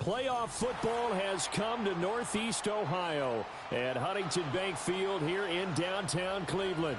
Playoff football has come to Northeast Ohio at Huntington Bank Field here in downtown Cleveland.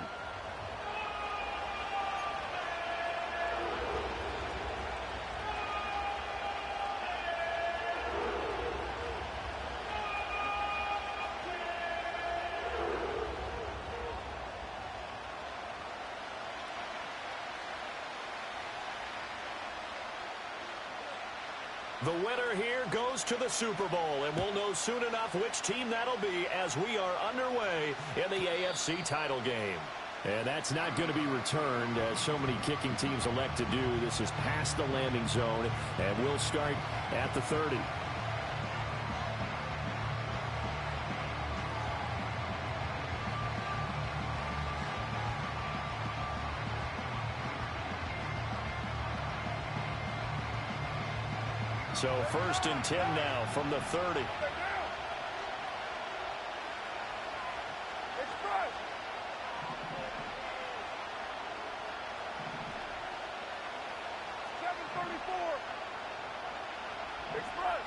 The winner here goes to the Super Bowl, and we'll know soon enough which team that'll be as we are underway in the AFC title game. And that's not going to be returned, as so many kicking teams elect to do. This is past the landing zone, and we'll start at the 30. So 1st and 10 now from the 30. Express. 734. Express.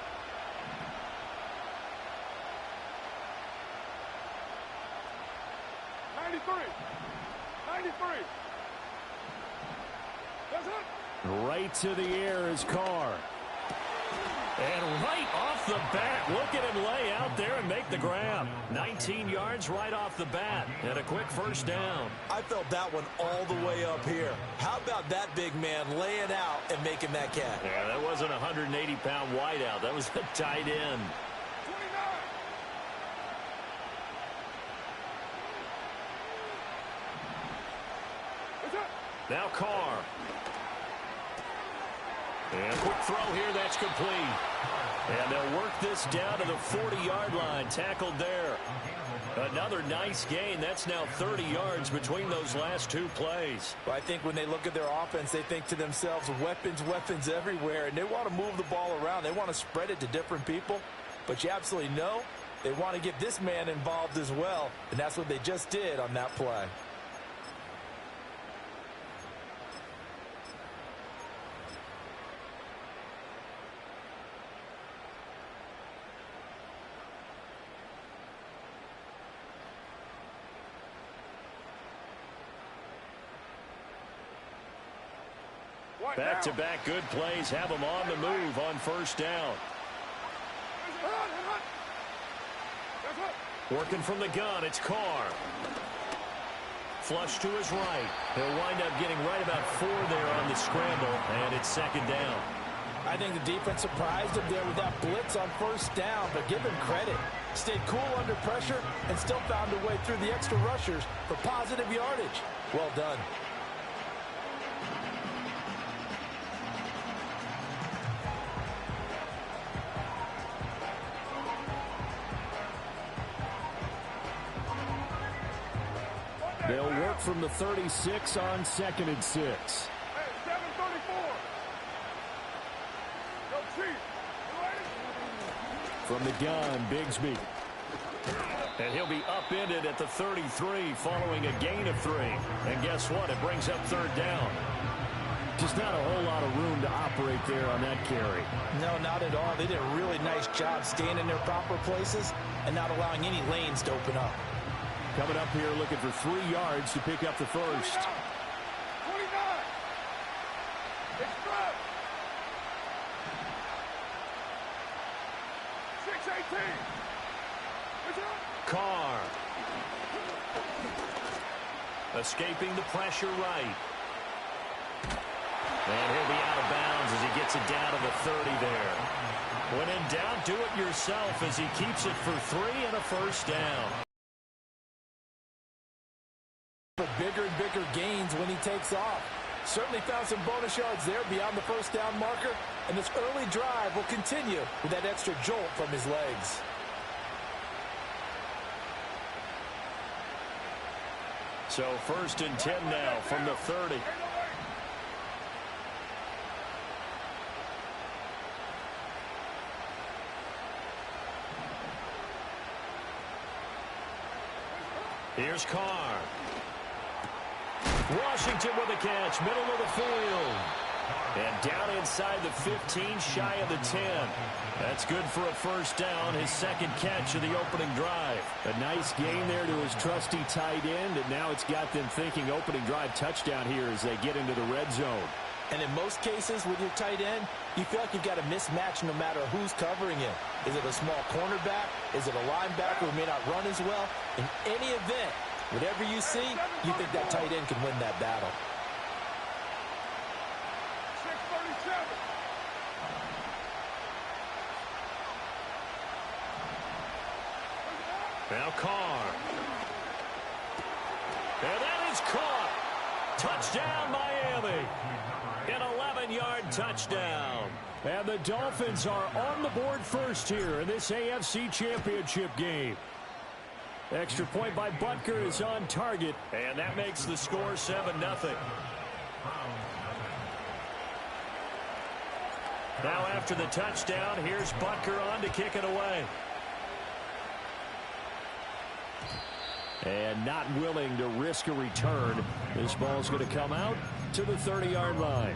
93. 93. That's it. Right to the air is Carr. And right off the bat, look at him lay out there and make the grab. 19 yards right off the bat, and a quick first down. I felt that one all the way up here. How about that big man laying out and making that catch? Yeah, that wasn't a 180-pound wideout. That was a tight end. 29. Now Carr. And a quick throw here, that's complete. And they'll work this down to the 40-yard line, tackled there. Another nice gain. That's now 30 yards between those last two plays. Well, I think when they look at their offense, they think to themselves, weapons, weapons everywhere, and they want to move the ball around. They want to spread it to different people, but you absolutely know they want to get this man involved as well, and that's what they just did on that play. Back-to-back good plays have them on the move on first down. Working from the gun, it's Carr. Flush to his right. He'll wind up getting right about 4 there on the scramble, and it's second down. I think the defense surprised him there with that blitz on first down, but give him credit. Stayed cool under pressure and still found a way through the extra rushers for positive yardage. Well done. They'll work from the 36 on 2nd and 6. Hey, 734. Go Chief. From the gun, Bigsby. And he'll be upended at the 33 following a gain of 3. And guess what? It brings up 3rd down. Just not a whole lot of room to operate there on that carry. No, not at all. They did a really nice job staying in their proper places and not allowing any lanes to open up. Coming up here looking for 3 yards to pick up the first. 29. Express. 618. Carr. Escaping the pressure right. And he'll be out of bounds as he gets it down to the 30 there. When in doubt, do it yourself as he keeps it for 3 and a first down. For bigger and bigger gains when he takes off. Certainly found some bonus yards there beyond the first down marker, and this early drive will continue with that extra jolt from his legs. So 1st and 10 now from the 30. Here's Carr. Washington with a catch, middle of the field. And down inside the 15, shy of the 10. That's good for a first down, his second catch of the opening drive. A nice gain there to his trusty tight end, and now it's got them thinking opening drive touchdown here as they get into the red zone. And in most cases with your tight end, you feel like you've got a mismatch no matter who's covering him. Is it a small cornerback? Is it a linebacker who may not run as well? In any event, whatever you see, you think that tight end can win that battle. 6:37. Now Carr. And that is caught. Touchdown, Miami. An 11-yard touchdown. And the Dolphins are on the board first here in this AFC Championship game. Extra point by Butker is on target, and that makes the score 7-0. Now after the touchdown, here's Butker on to kick it away. And not willing to risk a return. This ball's going to come out to the 30-yard line.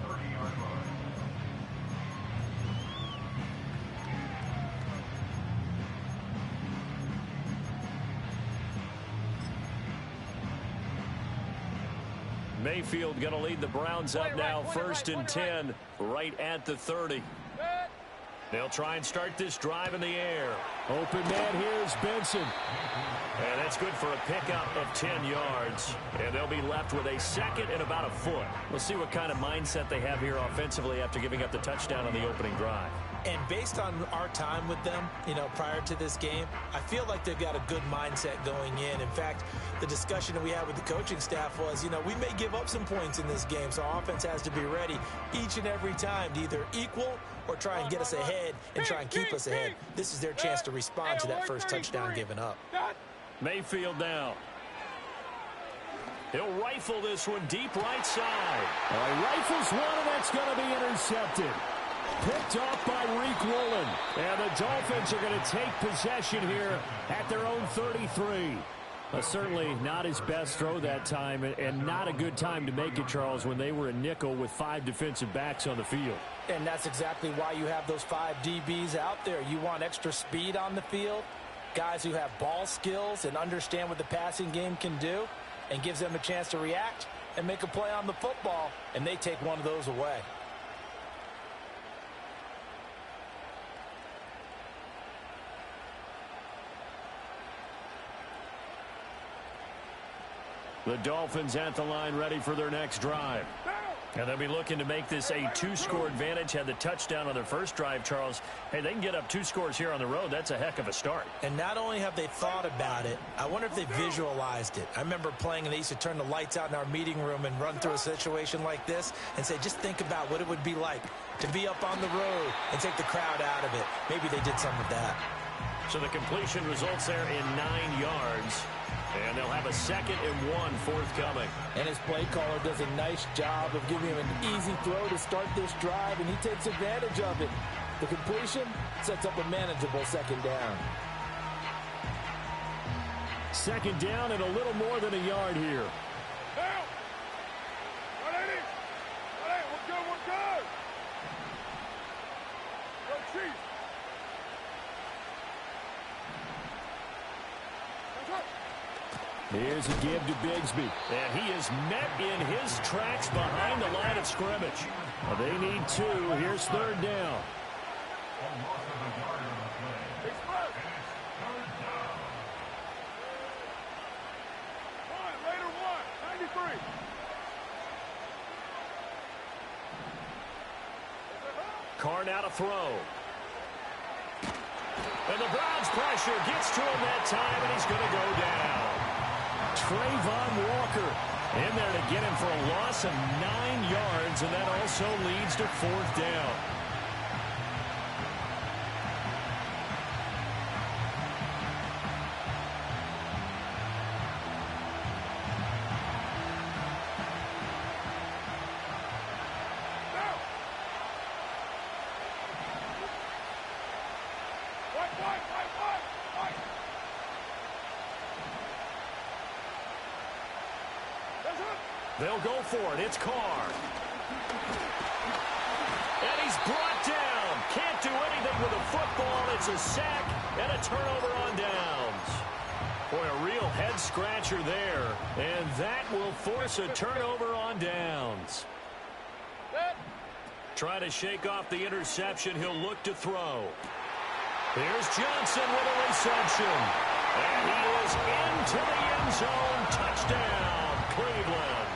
Mayfield going to lead the Browns up now, first and 10, right at the 30. They'll try and start this drive in the air. Open man here is Benson. And that's good for a pickup of 10 yards. And they'll be left with a second and about a foot. We'll see what kind of mindset they have here offensively after giving up the touchdown on the opening drive. And based on our time with them, prior to this game, I feel like they've got a good mindset going in. In fact, the discussion that we had with the coaching staff was, we may give up some points in this game, so our offense has to be ready each and every time to either equal or try and get us ahead and try and keep us ahead. This is their chance to respond to that first touchdown given up. Mayfield now. He'll rifle this one deep right side. Rifles one, and that's going to be intercepted. Picked off by Reek Woolen. And the Dolphins are going to take possession here at their own 33. Certainly not his best throw that time, and not a good time to make it, Charles, when they were a nickel with 5 defensive backs on the field. And that's exactly why you have those 5 DBs out there. You want extra speed on the field, guys who have ball skills and understand what the passing game can do, and gives them a chance to react and make a play on the football, and they take one of those away. The Dolphins at the line, ready for their next drive. And they'll be looking to make this a 2-score advantage. Had the touchdown on their first drive, Charles. Hey, they can get up 2 scores here on the road. That's a heck of a start. And not only have they thought about it, I wonder if they visualized it. I remember playing, and they used to turn the lights out in our meeting room and run through a situation like this and say, just think about what it would be like to be up on the road and take the crowd out of it. Maybe they did some of that. So the completion results there in 9 yards. And they'll have a 2nd and 1 forthcoming. And his play caller does a nice job of giving him an easy throw to start this drive, and he takes advantage of it. The completion sets up a manageable 2nd down. 2nd down and a little more than a yard here. Down. 180. 180. We're good. We're good. Go Chiefs. Here's a give to Bigsby. And he is met in his tracks behind the line of scrimmage. They need 2. Here's 3rd down. Carr now to throw. And the Browns pressure gets to him that time, and he's going to go down. Trayvon Walker in there to get him for a loss of 9 yards, and that also leads to 4th down. They'll go for it. It's Carr. gets a sack and a turnover on downs. Boy, a real head-scratcher there, and that will force a turnover on downs. Trying to shake off the interception, he'll look to throw. Here's Johnson with a reception. And he is into the end zone. Touchdown, Cleveland.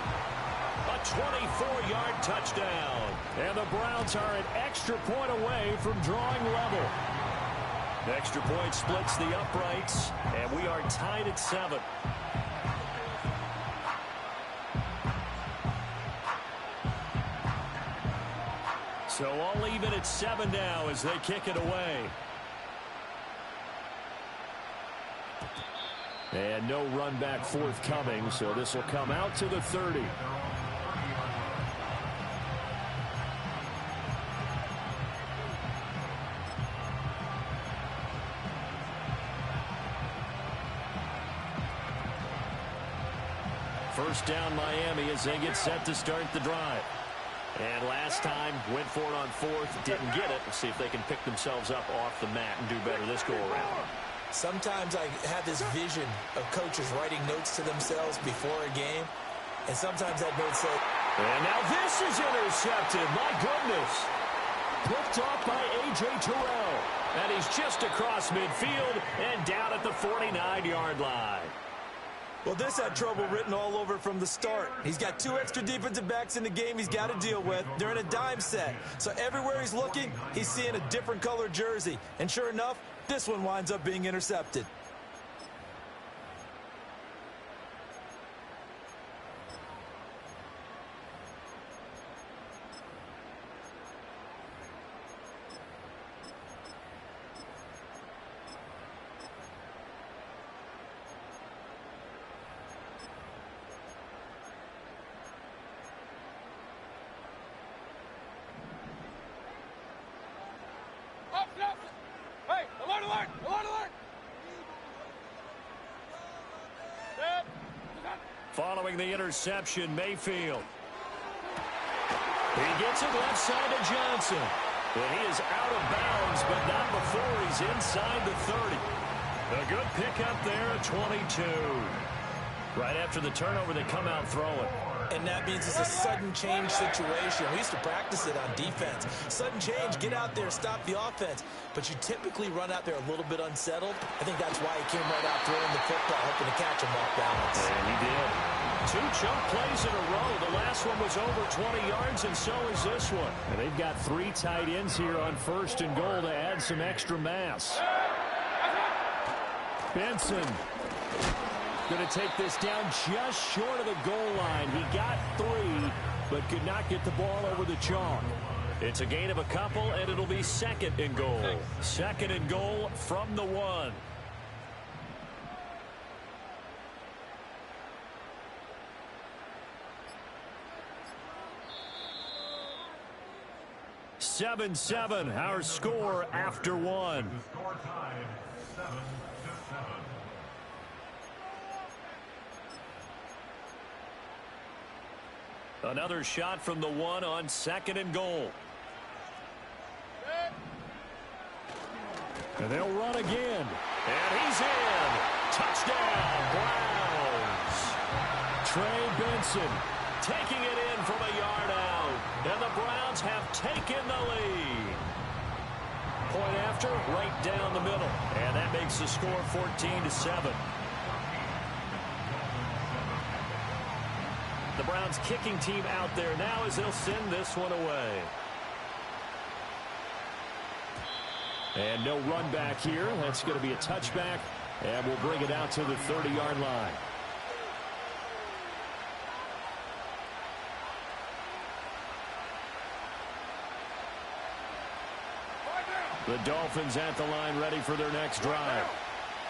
A 24-yard touchdown. And the Browns are an extra point away from drawing level. The extra point splits the uprights, and we are tied at 7. So all even at 7 now as they kick it away. And no run back forthcoming, so this will come out to the 30. First down Miami as they get set to start the drive. And last time, went for it on 4th, didn't get it. Let's see if they can pick themselves up off the mat and do better this go-around. Sometimes I have this vision of coaches writing notes to themselves before a game, and sometimes that note says... And now this is intercepted. My goodness. Picked off by A.J. Terrell. And he's just across midfield and down at the 49-yard line. Well, this had trouble written all over from the start. He's got 2 extra defensive backs in the game he's got to deal with. They're in a dime set. So everywhere he's looking, he's seeing a different color jersey. And sure enough, this one winds up being intercepted. Hey, alert, alert, alert, alert! Following the interception, Mayfield. He gets it left side to Johnson. And he is out of bounds, but not before he's inside the 30. A good pickup there at 22. Right after the turnover, they come out throwing. And that means it's a sudden change situation. We used to practice it on defense. Sudden change, get out there, stop the offense. But you typically run out there a little bit unsettled. I think that's why he came right out throwing the football, hoping to catch him off balance. And he did. 2 chunk plays in a row. The last one was over 20 yards, and so is this one. And they've got 3 tight ends here on 1st and goal to add some extra mass. Benson going to take this down just short of the goal line. He got 3, but could not get the ball over the chalk. It's a gain of a couple, and it'll be 2nd and goal. 2nd and goal from the 1. Seven, our score after 1. Score time 7-7. Another shot from the 1 on 2nd and goal. And they'll run again. And he's in. Touchdown, Browns. Trey Benson taking it in from a yard out. And the Browns have taken the lead. Point after, right down the middle. And that makes the score 14-7. The Browns kicking team out there now as they'll send this one away. And no run back here. That's going to be a touchback. And we'll bring it out to the 30-yard line. The Dolphins at the line ready for their next drive.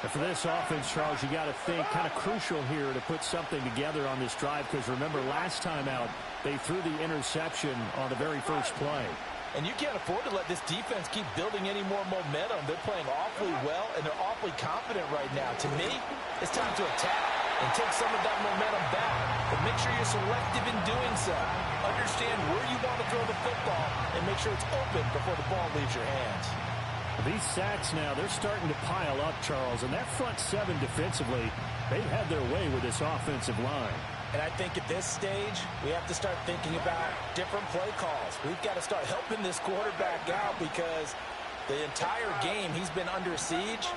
And for this offense, Charles, you got to think kind of crucial here to put something together on this drive, because remember last time out they threw the interception on the very first play. And you can't afford to let this defense keep building any more momentum. They're playing awfully well, and they're awfully confident right now. To me, it's time to attack and take some of that momentum back. But make sure you're selective in doing so. Understand where you want to throw the football and make sure it's open before the ball leaves your hands. These sacks now, they're starting to pile up, Charles, and that front seven defensively, they've had their way with this offensive line. And I think at this stage, we have to start thinking about different play calls. We've got to start helping this quarterback out because the entire game he's been under siege.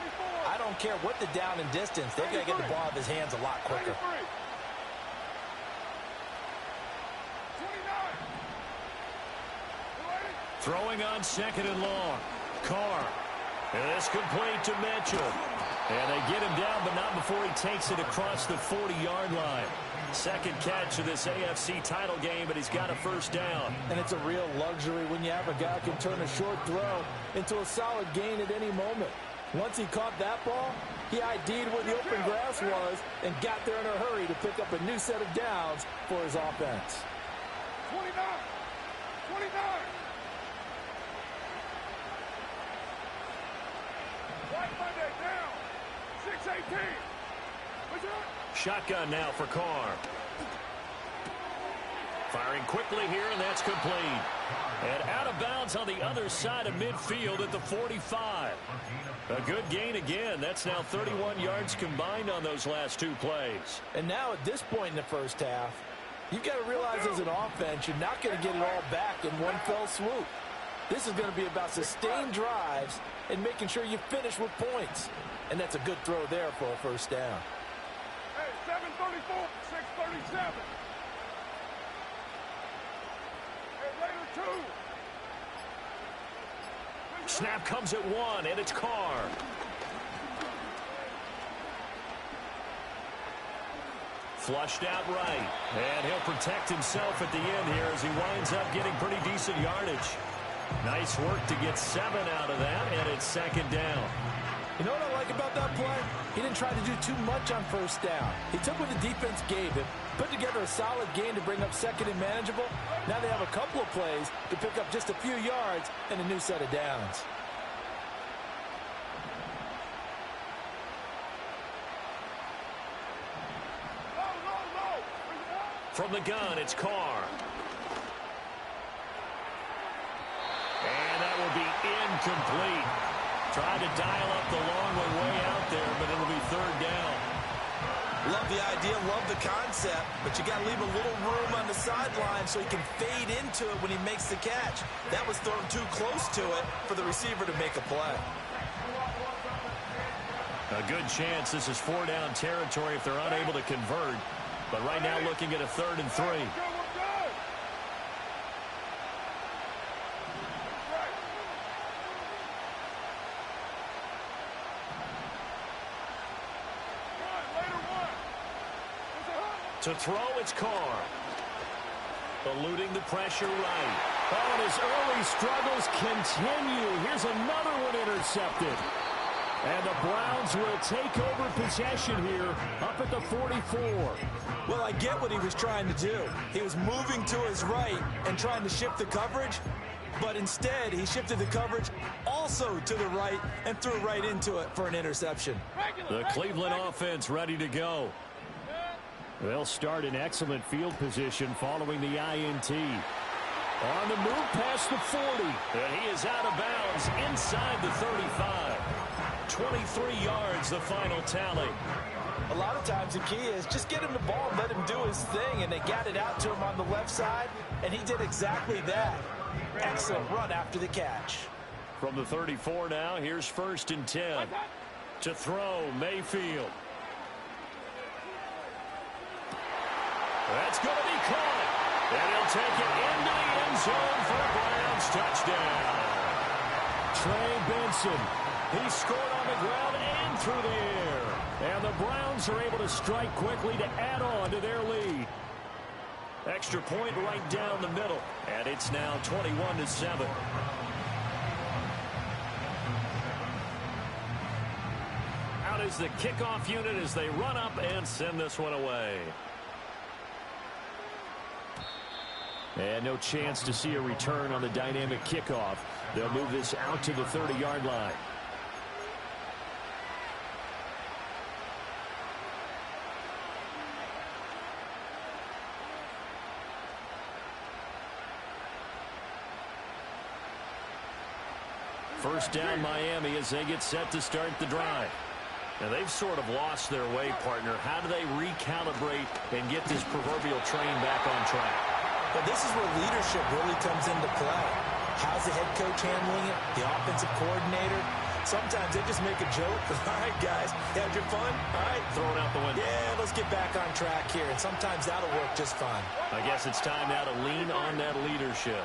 I don't care what the down and distance. They've got to get the ball out of his hands a lot quicker. Throwing on second and long. Carr. And it's complete to Mitchell. And they get him down, but not before he takes it across the 40-yard line. Second catch of this AFC title game, but he's got a first down. And it's a real luxury when you have a guy who can turn a short throw into a solid gain at any moment. Once he caught that ball, he ID'd where the open grass was and got there in a hurry to pick up a new set of downs for his offense. 29! 29! White Monday down! 6-18! What's up? Shotgun now for Carr. Firing quickly here, and that's complete. And out of bounds on the other side of midfield at the 45. A good gain again. That's now 31 yards combined on those last two plays. And now at this point in the first half, you've got to realize as an offense, you're not going to get it all back in one fell swoop. This is going to be about sustained drives and making sure you finish with points. And that's a good throw there for a first down. Hey, 7:34, 6:37. Hey, later, 2. Snap comes at 1, and it's Carr. Flushed out right. And he'll protect himself at the end here as he winds up getting pretty decent yardage. Nice work to get 7 out of that, and it's second down. You know what I like about that play? He didn't try to do too much on first down. He took what the defense gave him, put together a solid game to bring up second and manageable. Now they have a couple of plays to pick up just a few yards and a new set of downs. From the gun, it's Carr. And that will be incomplete. Tried to dial up the long way out there, but it'll be third down. Love the idea, love the concept, but you got to leave a little room on the sideline so he can fade into it when he makes the catch. That was thrown too close to it for the receiver to make a play. A good chance this is 4-down territory if they're unable to convert. But right now looking at a 3rd and 3. To throw, it's Carr. Eluding the pressure right. Oh, and his early struggles continue. Here's another one intercepted. And the Browns will take over possession here up at the 44. Well, I get what he was trying to do. He was moving to his right and trying to shift the coverage, but instead he shifted the coverage also to the right and threw right into it for an interception. The Cleveland offense ready to go. They'll start in excellent field position following the INT. On the move past the 40. And he is out of bounds inside the 35. 23 yards, the final tally. A lot of times the key is just get him the ball and let him do his thing, and they got it out to him on the left side, and he did exactly that. Excellent run after the catch. From the 34 now, here's 1st and 10. To throw, Mayfield. That's going to be caught. And he'll take it into the end zone for a Browns touchdown. Trey Benson. He scored on the ground and through the air. And the Browns are able to strike quickly to add on to their lead. Extra point right down the middle. And it's now 21-7. Out is the kickoff unit as they run up and send this one away. And no chance to see a return on the dynamic kickoff. They'll move this out to the 30-yard line. First down Miami as they get set to start the drive. Now they've sort of lost their way, partner. How do they recalibrate and get this proverbial train back on track? But this is where leadership really comes into play. How's the head coach handling it? The offensive coordinator? Sometimes they just make a joke. All right, guys, you had your fun? All right. Throw it out the window. Yeah, let's get back on track here. And sometimes that'll work just fine. I guess it's time now to lean on that leadership.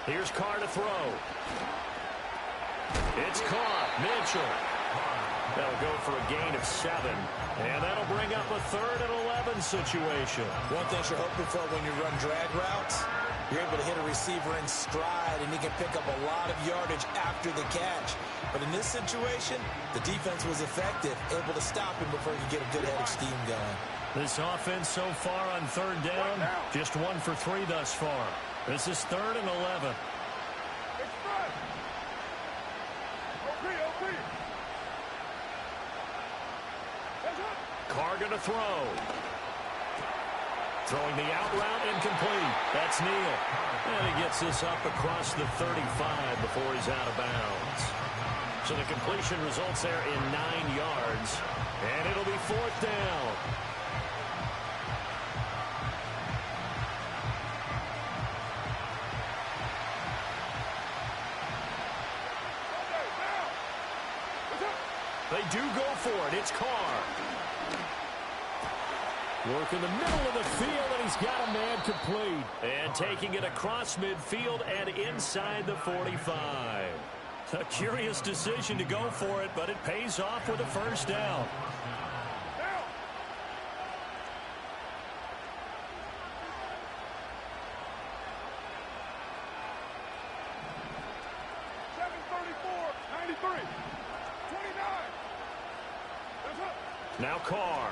Here's Carr to throw. It's caught. Mitchell. That'll go for a gain of 7. And that'll bring up a 3rd and 11 situation. One thing you're hoping for when you run drag routes, you're able to hit a receiver in stride, and he can pick up a lot of yardage after the catch. But in this situation, the defense was effective, able to stop him before he could get a good head of steam going. This offense so far on 3rd down, just 1 for 3 thus far. This is 3rd and 11. Carr going to throw. Throwing the out route, incomplete. That's Neal. And he gets this up across the 35 before he's out of bounds. So the completion results there in 9 yards. And it'll be 4th down. They do go for it. It's Carr. Work in the middle of the field, and he's got a man complete. And taking it across midfield and inside the 45. A curious decision to go for it, but it pays off with a 1st down. Now Carr.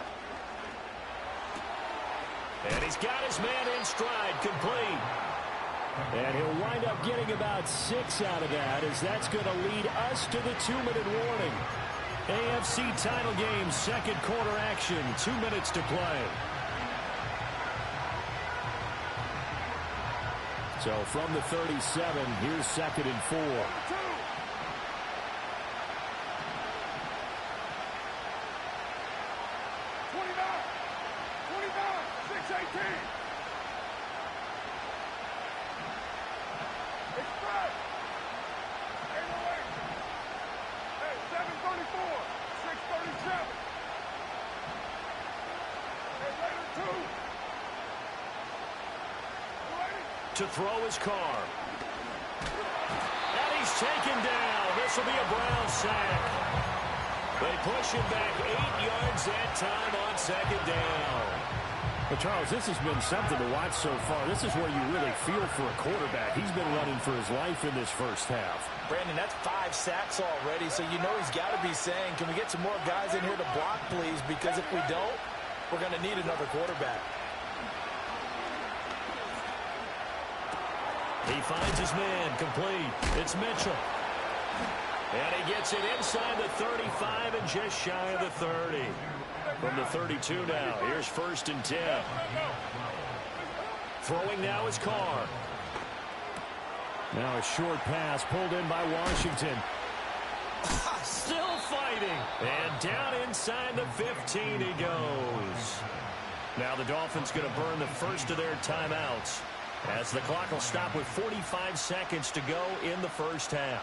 And he's got his man in stride, complete. And he'll wind up getting about 6 out of that, as that's going to lead us to the 2-minute warning. AFC title game, 2nd quarter action, 2 minutes to play. So from the 37, here's 2nd and 4. To throw his Carr. And he's taken down. This will be a Brown sack. They push him back 8 yards that time on 2nd down. But, Charles, this has been something to watch so far. This is where you really feel for a quarterback. He's been running for his life in this first half. Brandon, that's 5 sacks already, so you know he's got to be saying, can we get some more guys in here to block, please? Because if we don't, we're going to need another quarterback. He finds his man, complete. It's Mitchell. And he gets it inside the 35 and just shy of the 30. From the 32 now, here's 1st and 10. Throwing now is Carr. Now a short pass pulled in by Washington. Still fighting. And down inside the 15 he goes. Now the Dolphins going to burn the first of their timeouts, as the clock will stop with 45 seconds to go in the first half.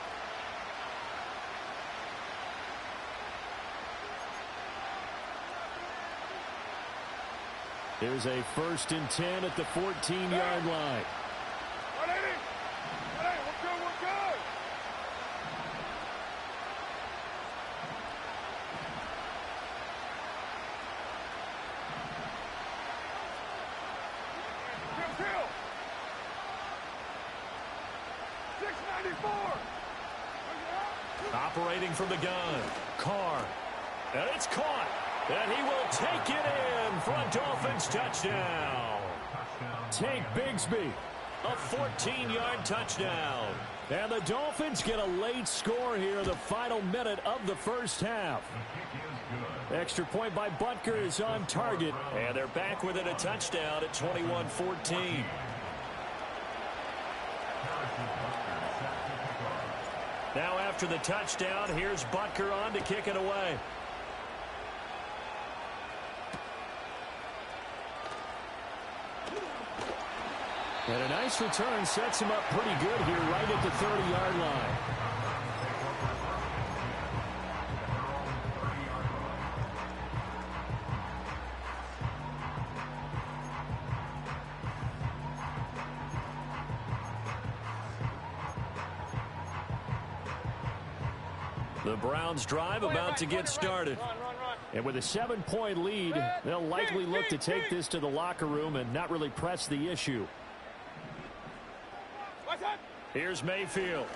Here's a 1st and 10 at the 14-yard line. Operating from the gun, Carr. And it's caught. And he will take it in for a Dolphins touchdown. Tank Bigsby. A 14-yard touchdown. And the Dolphins get a late score here in the final minute of the first half. Extra point by Butker is on target. And they're back within a touchdown at 21-14. Now after the touchdown, here's Butker on to kick it away. And a nice return sets him up pretty good here right at the 30-yard line. The Browns drive about to get started. And with a 7-point lead, they'll likely look to take this to the locker room and not really press the issue. Here's Mayfield.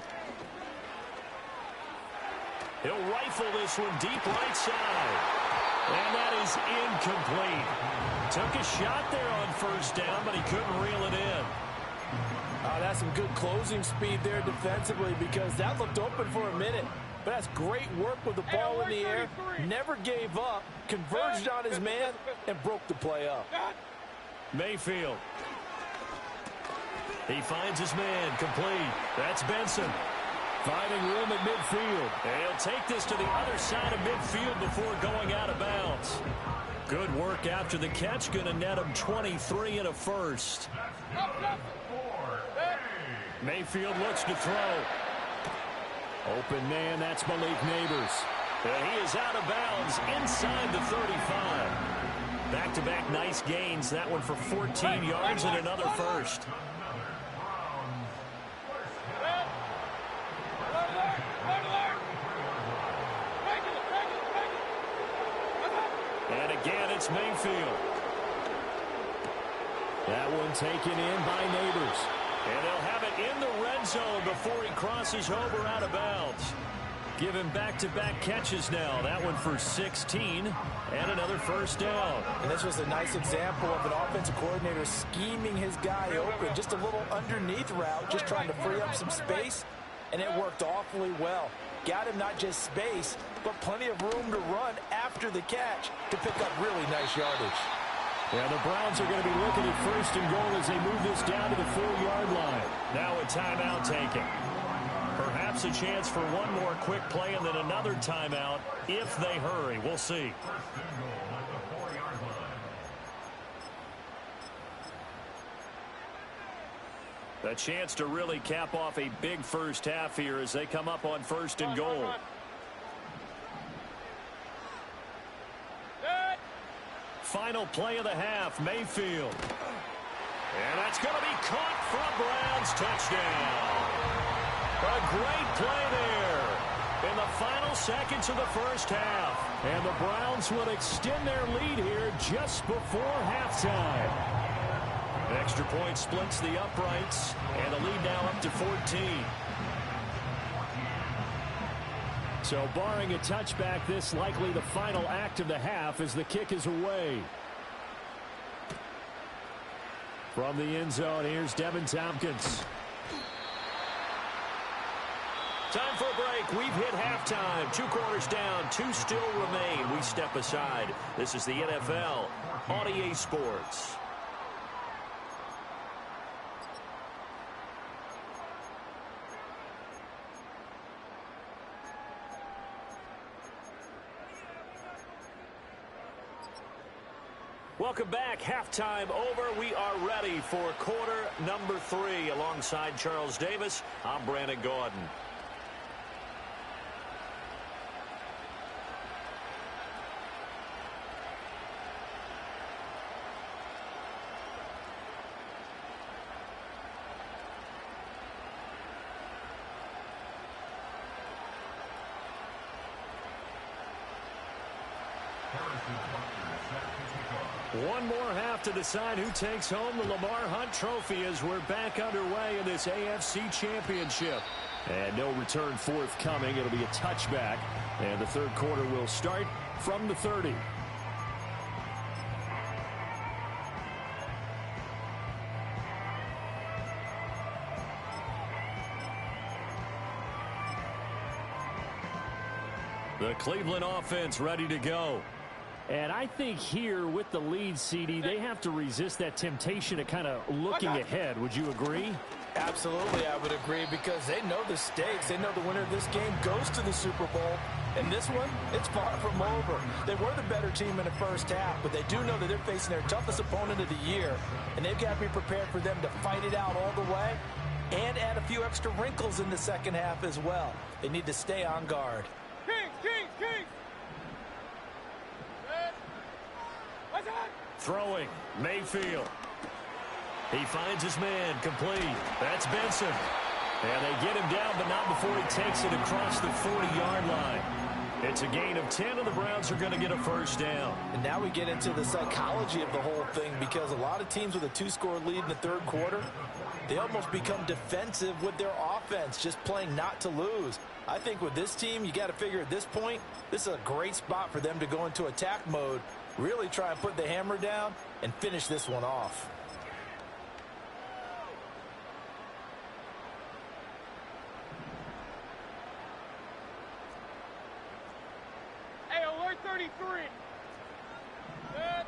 He'll rifle this one deep right side. And that is incomplete. Took a shot there on first down, but he couldn't reel it in. That's some good closing speed there defensively because that looked open for a minute. But that's great work with the ball in the air. Never gave up, converged on his man, and broke the play up. Mayfield. He finds his man, complete. That's Benson. Finding room at midfield. And he'll take this to the other side of midfield before going out of bounds. Good work after the catch. Going to net him 23 and a first. Mayfield looks to throw. Open man, that's Malik Neighbors. And he is out of bounds inside the 35. Back-to-back nice gains. That one for 14 yards and another first. And again, it's Mayfield. That one taken in by Neighbors. And they'll have it in the red zone before he crosses over out of bounds. Give him back-to-back catches now. That one for 16 and another first down. And this was a nice example of an offensive coordinator scheming his guy open. Just a little underneath route, just trying to free up some space, and it worked awfully well. Got him not just space, but plenty of room to run after the catch to pick up really nice yardage. Yeah, the Browns are going to be looking at first and goal as they move this down to the 4-yard line. Now a timeout taken. Perhaps a chance for one more quick play and then another timeout if they hurry. We'll see. A chance to really cap off a big first half here as they come up on first and goal. Final play of the half, Mayfield. And that's going to be caught for a Browns touchdown. A great play there in the final seconds of the first half. And the Browns will extend their lead here just before halftime. Extra point splits the uprights, and the lead now up to 14. So barring a touchback, this likely the final act of the half as the kick is away. From the end zone, here's Devin Tompkins. Time for a break. We've hit halftime. 2 quarters down, 2 still remain. We step aside. This is the NFL on EA Sports. Welcome back. Halftime over. We are ready for quarter number 3. Alongside Charles Davis, I'm Brandon Gaudin. One more half to decide who takes home the Lamar Hunt Trophy as we're back underway in this AFC Championship. And no return forthcoming. It'll be a touchback. And the third quarter will start from the 30. The Cleveland offense ready to go. And I think here with the lead, CD, they have to resist that temptation of kind of looking ahead. Would you agree? Absolutely, I would agree, because they know the stakes. They know the winner of this game goes to the Super Bowl. And this one, it's far from over. They were the better team in the first half, but they do know that they're facing their toughest opponent of the year, and they've got to be prepared for them to fight it out all the way and add a few extra wrinkles in the second half as well. They need to stay on guard. Kings, Kings, Kings! Throwing, Mayfield. He finds his man, complete. That's Benson. And they get him down, but not before he takes it across the 40-yard line. It's a gain of 10, and the Browns are going to get a first down. And now we get into the psychology of the whole thing, because a lot of teams with a 2-score lead in the third quarter, they almost become defensive with their offense, just playing not to lose. I think with this team, you got to figure at this point, this is a great spot for them to go into attack mode, really try and put the hammer down and finish this one off. Hey, alert 33. Good.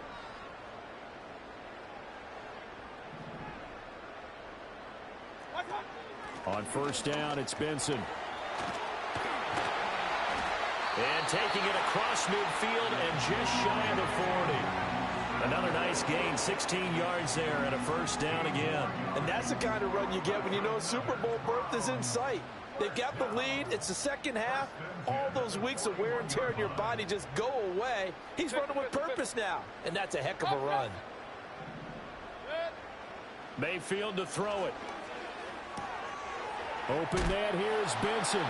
On first down, it's Benson. And taking it across midfield and just shy of the 40. Another nice gain, 16 yards there, and a first down again. And that's the kind of run you get when you know Super Bowl berth is in sight. They've got the lead. It's the second half. All those weeks of wear and tear in your body just go away. He's running with purpose now, and that's a heck of a run. Mayfield to throw it. Open man here is Benson.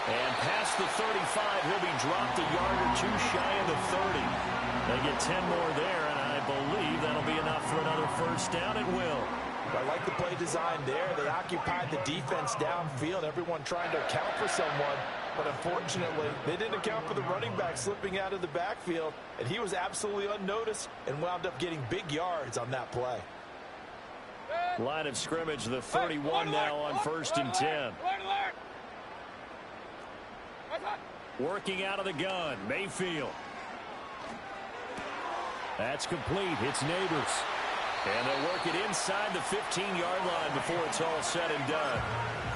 And past the 35, he'll be dropped a yard or two shy of the 30. They get 10 more there, and I believe that'll be enough for another first down. It will. I like the play design there. They occupied the defense downfield, everyone trying to account for someone. But unfortunately, they didn't account for the running back slipping out of the backfield, and he was absolutely unnoticed and wound up getting big yards on that play. Line of scrimmage, the 31 now on first and 10. Working out of the gun, Mayfield. That's complete. It's Neighbors. And they'll work it inside the 15-yard line before it's all said and done.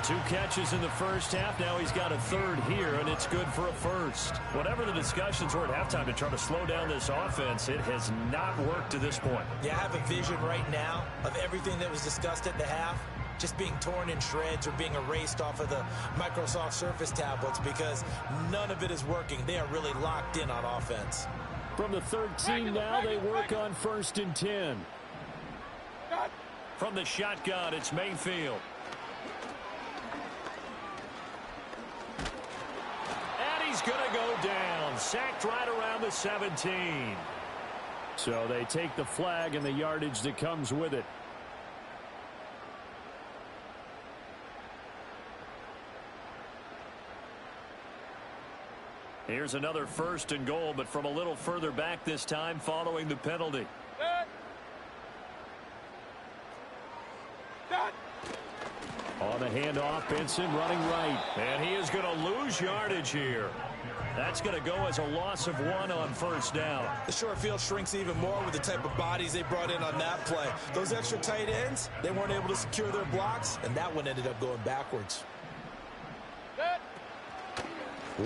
2 catches in the first half. Now he's got a third here, and it's good for a first. Whatever the discussions were at halftime to try to slow down this offense, it has not worked to this point. Yeah, I have a vision right now of everything that was discussed at the half just being torn in shreds or being erased off of the Microsoft Surface tablets, because none of it is working. They are really locked in on offense. From the 13 now, they work on first and 10. From the shotgun, it's Mayfield. And he's going to go down. Sacked right around the 17. So they take the flag and the yardage that comes with it. Here's another first and goal, but from a little further back this time following the penalty. On the handoff, Benson running right. And he is going to lose yardage here. That's going to go as a loss of 1 on first down. The short field shrinks even more with the type of bodies they brought in on that play. Those extra tight ends, they weren't able to secure their blocks, and that one ended up going backwards.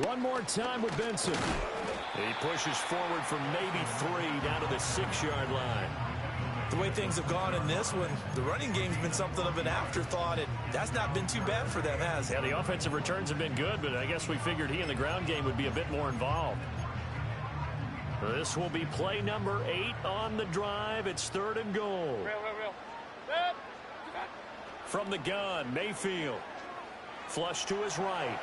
One more time with Benson. He pushes forward from maybe 3 down to the 6-yard line. The way things have gone in this one, the running game's been something of an afterthought, and that's not been too bad for them, has it? Yeah, the offensive returns have been good, but I guess we figured he in the ground game would be a bit more involved. This will be play number 8 on the drive. It's 3rd and goal. Real. From the gun, Mayfield. Flush to his right.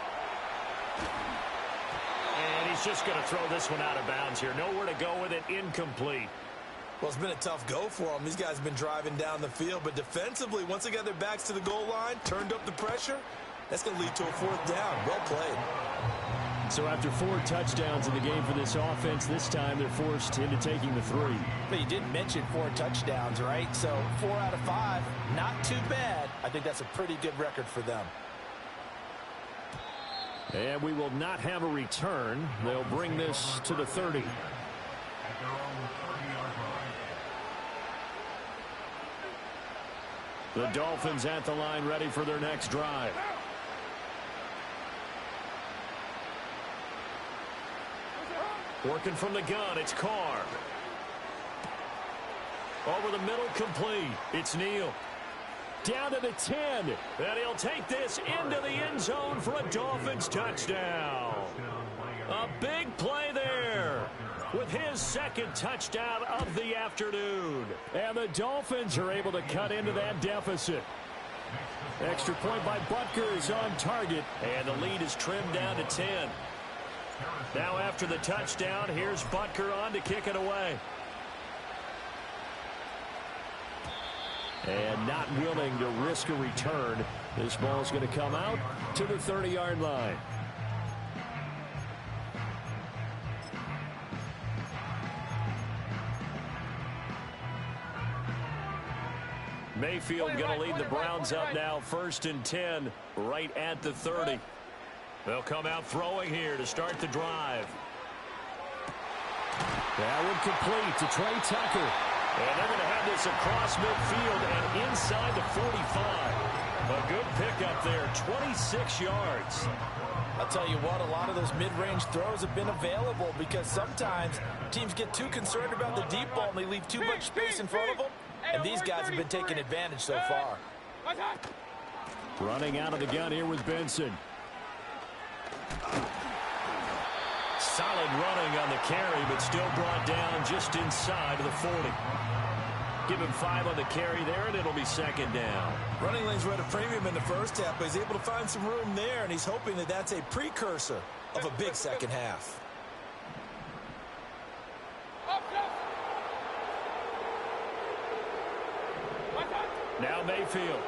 And he's just going to throw this one out of bounds here. Nowhere to go with it. Incomplete. Well, it's been a tough go for them. These guys have been driving down the field, but defensively, once they got their backs to the goal line, turned up the pressure, that's going to lead to a 4th down. Well played. So after 4 touchdowns in the game for this offense, this time they're forced into taking the 3. But you didn't mention 4 touchdowns, right? So 4 out of 5, not too bad. I think that's a pretty good record for them. And we will not have a return. They'll bring this to the 30. The Dolphins at the line ready for their next drive. Working from the gun, it's Carr. Over the middle, complete. It's Neal. Down to the 10. And he'll take this into the end zone for a Dolphins touchdown. A big play there with his second touchdown of the afternoon. And the Dolphins are able to cut into that deficit. Extra point by Butker is on target. And the lead is trimmed down to 10. Now after the touchdown, here's Butker on to kick it away. And not willing to risk a return. This ball is going to come out to the 30-yard line. Mayfield going to lead the Browns up now, 1st and 10, right at the 30. They'll come out throwing here to start the drive. That one complete to Trey Tucker. And they're going to have this across midfield and inside the 45. A good pickup there, 26 yards. I'll tell you what, a lot of those mid-range throws have been available because sometimes teams get too concerned about the deep ball and they leave too much space in front of them. And these guys have been taking advantage so far. Running out of the gun here with Benson. Solid running on the carry, but still brought down just inside of the 40. Give him 5 on the carry there, and it'll be 2nd down. Running lanes were at a premium in the first half, but he's able to find some room there, and he's hoping that that's a precursor of a big second half. Now Mayfield.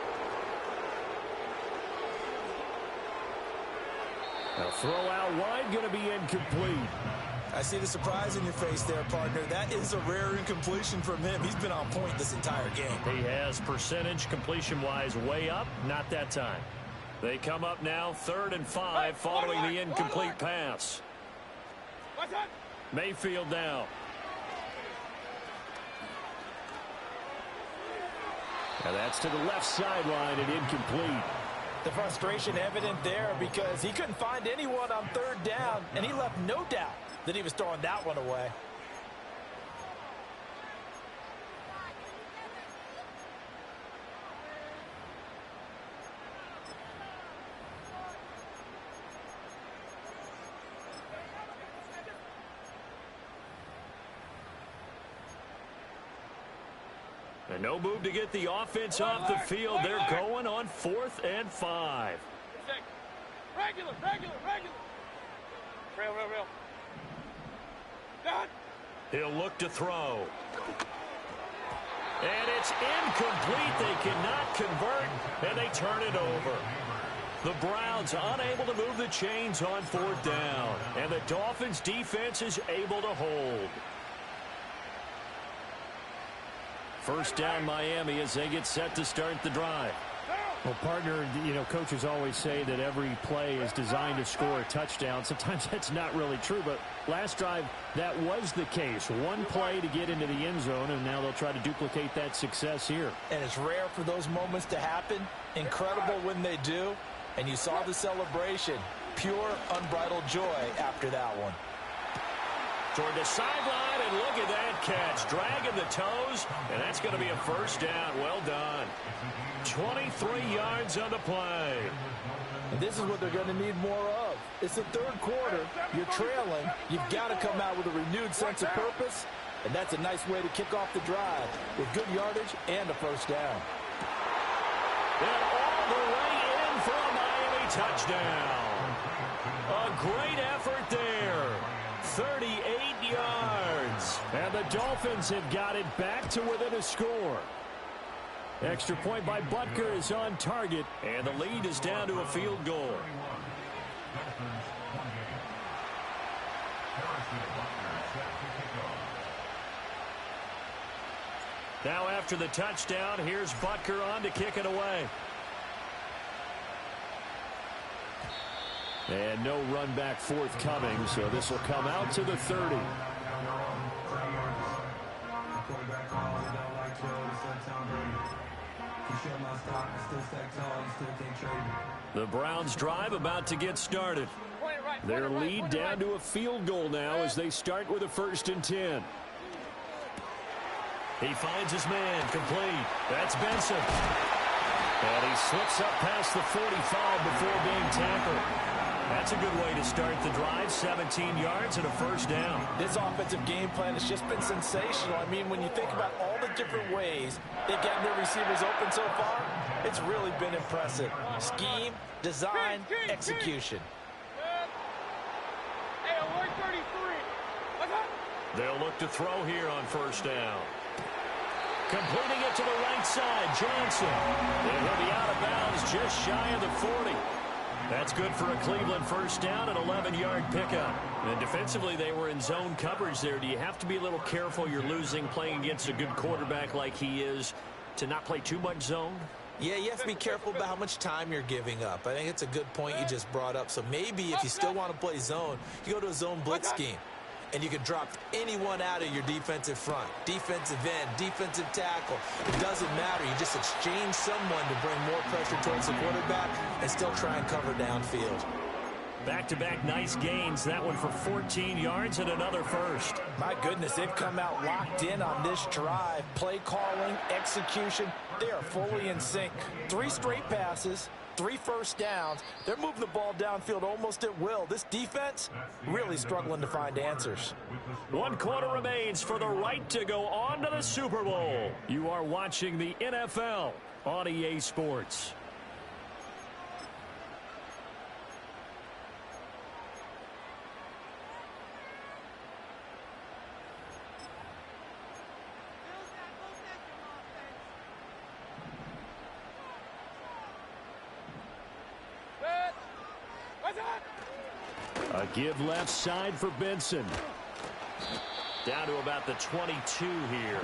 A throw out wide, going to be incomplete. I see the surprise in your face there, partner. That is a rare incompletion from him. He's been on point this entire game. He has percentage completion-wise way up, not that time. They come up now 3rd and 5 following the incomplete pass. Mayfield now. Now that's to the left sideline and incomplete. The frustration evident there because he couldn't find anyone on 3rd down, and he left no doubt that he was throwing that one away. And no move to get the offense off the field. They're going on 4th and 5. Regular. Real. Done. He'll look to throw. And it's incomplete. They cannot convert, and they turn it over. The Browns unable to move the chains on 4th down. And the Dolphins defense is able to hold. 1st down Miami as they get set to start the drive. Well, partner, you know, coaches always say that every play is designed to score a touchdown. Sometimes that's not really true, but last drive, that was the case. One play to get into the end zone, and now they'll try to duplicate that success here. And it's rare for those moments to happen. Incredible when they do. And you saw the celebration. Pure, unbridled joy after that one. Toward the sideline, and look at that catch. Dragging the toes, and that's going to be a 1st down. Well done. 23 yards on the play. And this is what they're going to need more of. It's the 3rd quarter. You're trailing. You've got to come out with a renewed sense of purpose, and that's a nice way to kick off the drive with good yardage and a 1st down. And all the way in for a Miami touchdown. A great effort there. 38 yards. And the Dolphins have got it back to within a score. Extra point by Butker is on target, and the lead is down to a field goal. Now after the touchdown, here's Butker on to kick it away. And no run back forthcoming, so this will come out to the 30. block, you still stack tall, you still can't trade me. The Browns drive about to get started. Their lead down to a field goal now as they start with a 1st and 10. He finds his man, complete. That's Benson. And he slips up past the 45 before being tackled. That's a good way to start the drive. 17 yards and a 1st down. This offensive game plan has just been sensational. I mean, when you think about all the different ways they've gotten their receivers open so far, it's really been impressive. Scheme, design, execution. They'll look to throw here on 1st down. Completing it to the right side, Johnson. And he'll be out of bounds just shy of the 40. That's good for a Cleveland 1st down, an 11-yard pickup. And defensively, they were in zone coverage there. Do you have to be a little careful? You're losing playing against a good quarterback like he is to not play too much zone? Yeah, you have to be careful about how much time you're giving up. I think it's a good point you just brought up. So maybe if you still want to play zone, you go to a zone blitz scheme. And you can drop anyone out of your defensive front. Defensive end, defensive tackle. It doesn't matter. You just exchange someone to bring more pressure towards the quarterback and still try and cover downfield. Back-to-back nice gains. That one for 14 yards and another 1st. My goodness, they've come out locked in on this drive. Play calling, execution, they are fully in sync. 3 straight passes, 3 1st downs. They're moving the ball downfield almost at will. This defense really struggling to find answers. 1 quarter remains for the right to go on to the Super Bowl. You are watching the NFL on EA Sports. A give left side for Benson. Down to about the 22 here.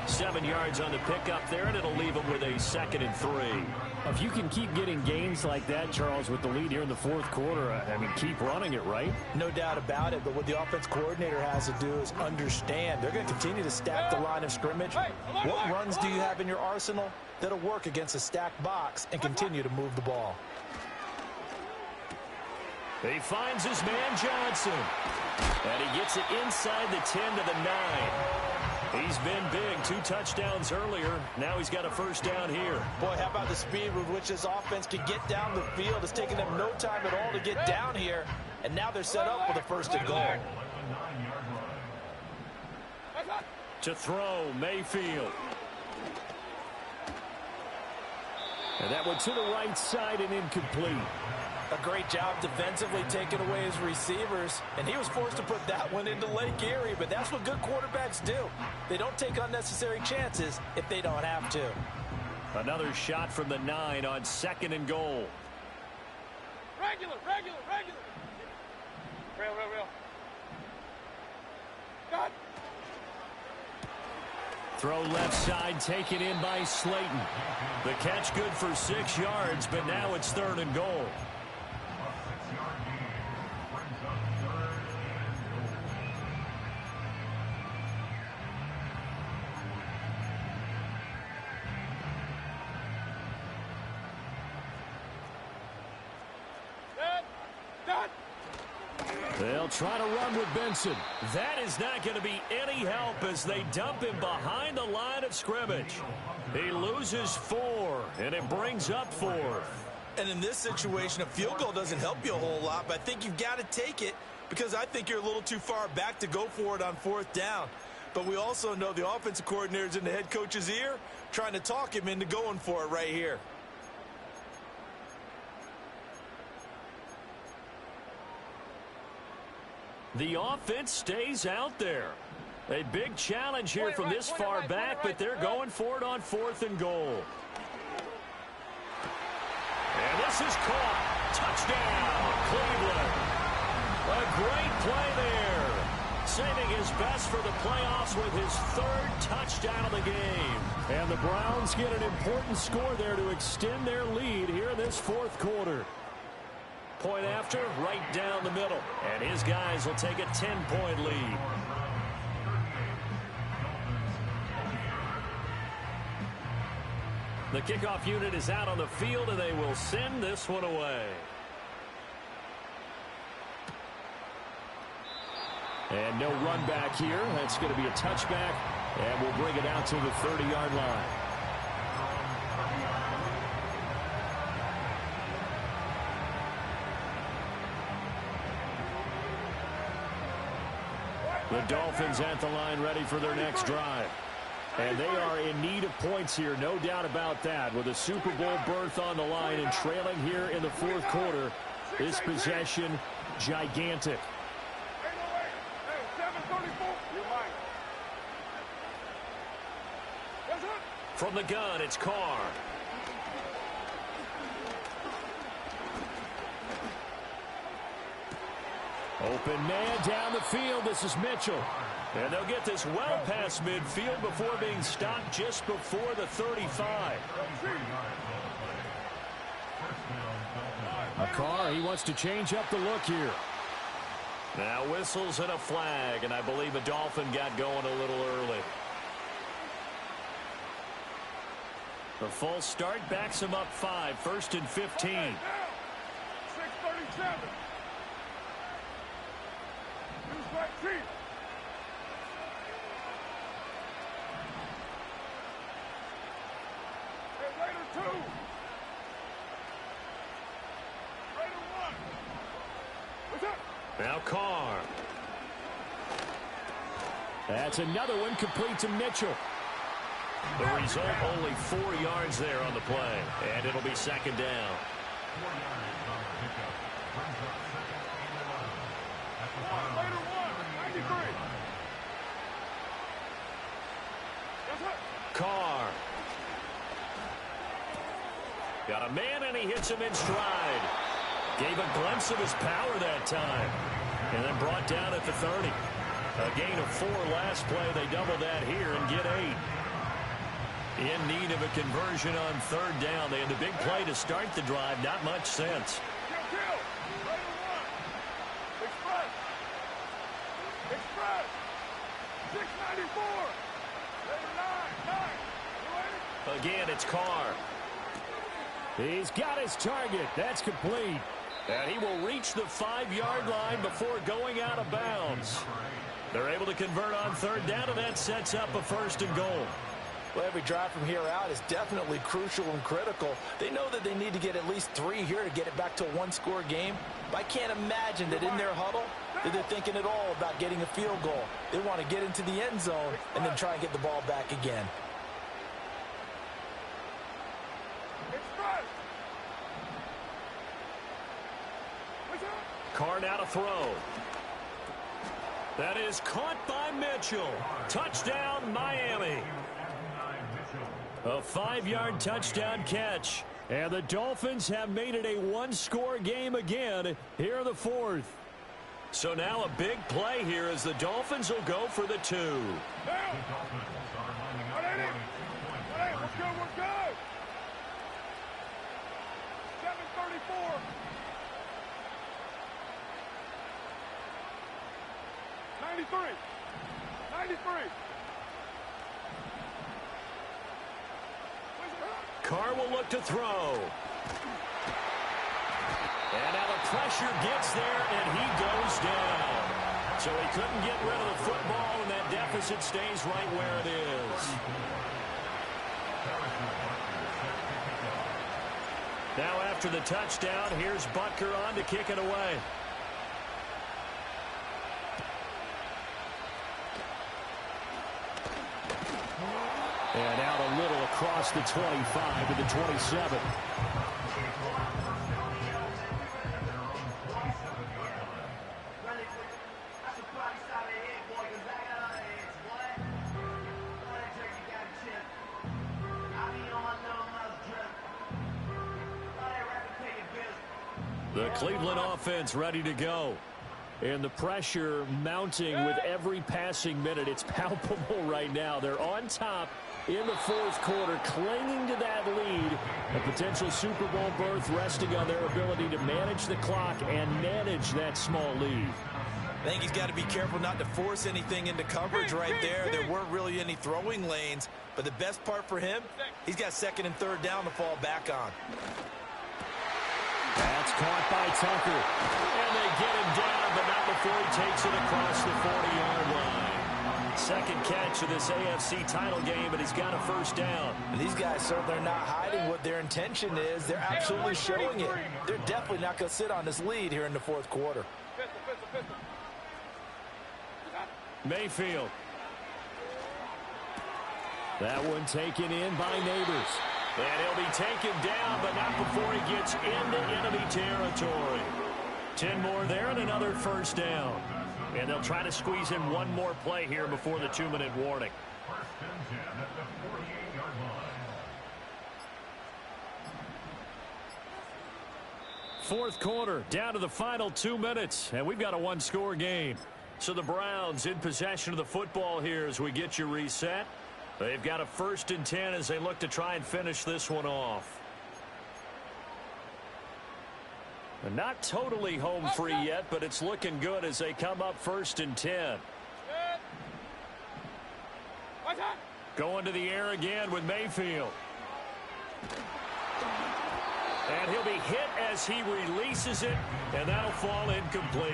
7 yards on the pickup there, and it'll leave him with a 2nd and 3. If you can keep getting gains like that, Charles, with the lead here in the 4th quarter, I mean, keep running it, right? No doubt about it, but what the offense coordinator has to do is understand. They're going to continue to stack the line of scrimmage. What runs do you have in your arsenal that'll work against a stacked box and continue to move the ball? He finds his man Johnson. And he gets it inside the 10 to the 9. He's been big. 2 touchdowns earlier. Now he's got a 1st down here. Boy, how about the speed with which this offense can get down the field? It's taken them no time at all to get down here. And now they're set up with a 1st and goal. To throw, Mayfield. And that one to the right side and incomplete. A great job defensively taking away his receivers, and he was forced to put that one into Lake Erie, but that's what good quarterbacks do. They don't take unnecessary chances if they don't have to. Another shot from the 9 on 2nd and goal. Regular. Real. Got. Throw left side, taken in by Slayton. The catch good for 6 yards, but now it's 3rd and goal. They'll try to run with Benson. That is not going to be any help as they dump him behind the line of scrimmage. He loses 4, and it brings up 4th. And in this situation, a field goal doesn't help you a whole lot, but I think you've got to take it because I think you're a little too far back to go for it on 4th down. But we also know the offensive coordinator's in the head coach's ear trying to talk him into going for it right here. The offense stays out there. A big challenge here from this far back, but they're going for it on 4th and goal. And this is caught. Touchdown, Cleveland. A great play there. Saving his best for the playoffs with his 3rd touchdown of the game. And the Browns get an important score there to extend their lead here in this 4th quarter. Point after, right down the middle. And his guys will take a 10-point lead. The kickoff unit is out on the field, and they will send this one away. And no run back here. That's going to be a touchback, and we'll bring it out to the 30-yard line. The Dolphins at the line ready for their next drive. And they are in need of points here, no doubt about that. With a Super Bowl berth on the line and trailing here in the fourth quarter, this possession gigantic. From the gun, it's Carr. Open man down the field. This is Mitchell. And they'll get this well past midfield before being stopped just before the 35. Carr, he wants to change up the look here. Now whistles and a flag, and I believe a Dolphin got going a little early. The false start backs him up 5, 1st and 15. 6:37. Use right feet. Hey, Raider 2. Raider 1. What's up? Now Carr. That's another one complete to Mitchell. The result, only 4 yards there on the play. And it'll be second down. Raider 1, 93. Yes, sir. Carr. Got a man, and he hits him in stride. Gave a glimpse of his power that time. And then brought down at the 30. A gain of 4 last play. They double that here and get 8. In need of a conversion on third down. They had the big play to start the drive. Not much sense. Kill. Raider 1. Express. Express. 694. Raider 9. 9. You ready? Again, it's Carr. He's got his target. That's complete. And he will reach the 5-yard line before going out of bounds. They're able to convert on third down, and that sets up a 1st and goal. Well, every drive from here out is definitely crucial and critical. They know that they need to get at least 3 here to get it back to a one-score game. But I can't imagine that in their huddle that they're thinking at all about getting a field goal. They want to get into the end zone and then try and get the ball back again. Carr now to throw. That is caught by Mitchell. Touchdown, Miami. A 5-yard touchdown catch. And the Dolphins have made it a one-score game again here in the fourth. So now a big play here as the Dolphins will go for the 2. We're good. 7:34. 93. 93. Carr will look to throw. And now the pressure gets there, and he goes down. So he couldn't get rid of the football, and that deficit stays right where it is. Now after the touchdown, here's Butker on to kick it away. And out a little across the 25 to the 27. The Cleveland offense ready to go. And the pressure mounting with every passing minute. It's palpable right now. They're on top in the fourth quarter, clinging to that lead. A potential Super Bowl berth resting on their ability to manage the clock and manage that small lead. I think he's got to be careful not to force anything into coverage right there. There weren't really any throwing lanes, but the best part for him, he's got second and third down to fall back on. That's caught by Tucker. And they get him down, but not before he takes it across the 40-yard line. Second catch of this AFC title game, but he's got a first down. And these guys certainly are not hiding what their intention is. They're absolutely showing it. They're definitely not going to sit on this lead here in the fourth quarter. Mayfield. That one taken in by Neighbors. And he'll be taken down, but not before he gets into enemy territory. 10 more there and another first down. And they'll try to squeeze in one more play here before the 2-minute warning. First and 10 at the 48-yard line. Fourth quarter, down to the final 2 minutes, and we've got a one-score game. So the Browns in possession of the football here as we get you reset. They've got a first and 10 as they look to try and finish this one off. They're not totally home free yet, but it's looking good as they come up first and 10. Going to the air again with Mayfield. And he'll be hit as he releases it, and that'll fall incomplete.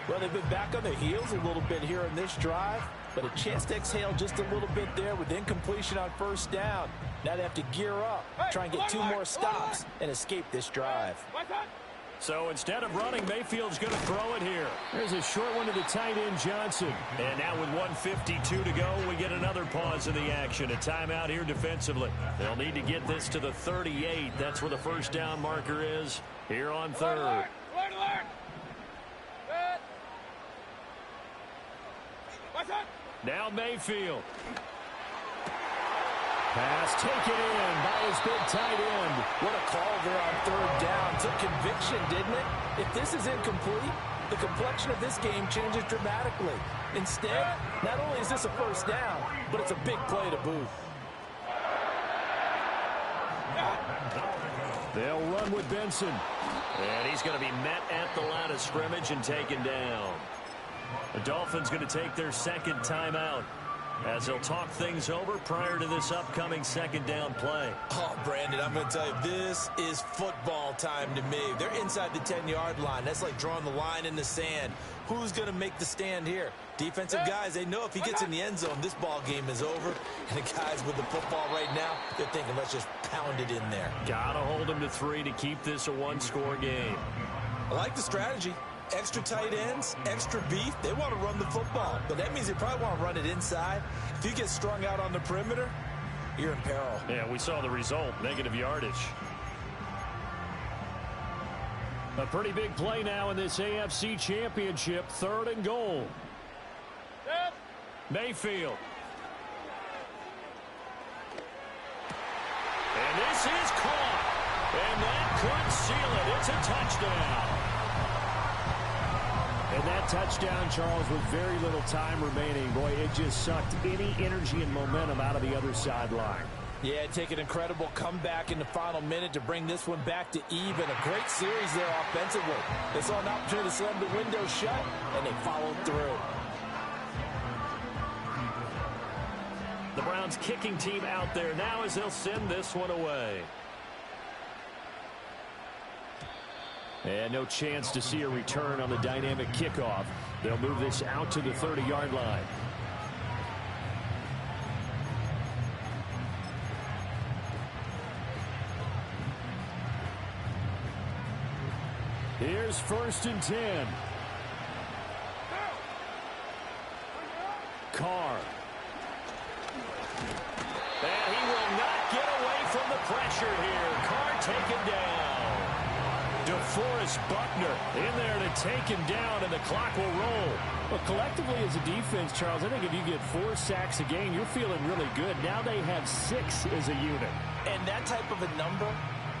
Well, they've been back on their heels a little bit here in this drive, but a chance to exhale just a little bit there with incompletion on first down. Now they have to gear up, try and get 2 more stops, and escape this drive. So instead of running, Mayfield's going to throw it here. There's a short one to the tight end, Johnson. And now with 1:52 to go, we get another pause in the action. A timeout here defensively. They'll need to get this to the 38. That's where the first down marker is here on third. Now Mayfield. Pass taken in by his big tight end. What a call there on third down. Took conviction, didn't it? If this is incomplete, the complexion of this game changes dramatically. Instead, not only is this a first down, but it's a big play to boot. They'll run with Benson. And he's going to be met at the line of scrimmage and taken down. The Dolphins going to take their second timeout as they'll talk things over prior to this upcoming second down play. Oh, Brandon, I'm going to tell you, this is football time to me. They're inside the 10-yard line. That's like drawing the line in the sand. Who's going to make the stand here? Defensive guys, they know if he gets in the end zone, this ball game is over. And the guys with the football right now, they're thinking, let's just pound it in there. Got to hold him to 3 to keep this a one-score game. I like the strategy. Extra tight ends, extra beef. They want to run the football, but that means they probably want to run it inside. If you get strung out on the perimeter, you're in peril. Yeah, we saw the result, negative yardage. A pretty big play now in this AFC Championship. 3rd and goal. Mayfield. And this is caught. And that could seal it. It's a touchdown. And that touchdown, Charles, with very little time remaining. Boy, it just sucked any energy and momentum out of the other sideline. Yeah, take an incredible comeback in the final minute to bring this one back to even. A great series there offensively. They saw an opportunity to slam the window shut, and they followed through. The Browns kicking team out there now as they'll send this one away. And no chance to see a return on the dynamic kickoff. They'll move this out to the 30-yard line. Here's 1st and 10. Carr. And he will not get away from the pressure here. Carr taken down. DeForest Buckner in there to take him down, and the clock will roll. Well, collectively as a defense, Charles, I think if you get 4 sacks a game, you're feeling really good. Now they have 6 as a unit. And that type of a number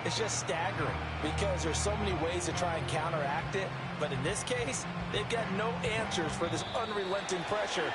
is just staggering because there's so many ways to try and counteract it. But in this case, they've got no answers for this unrelenting pressure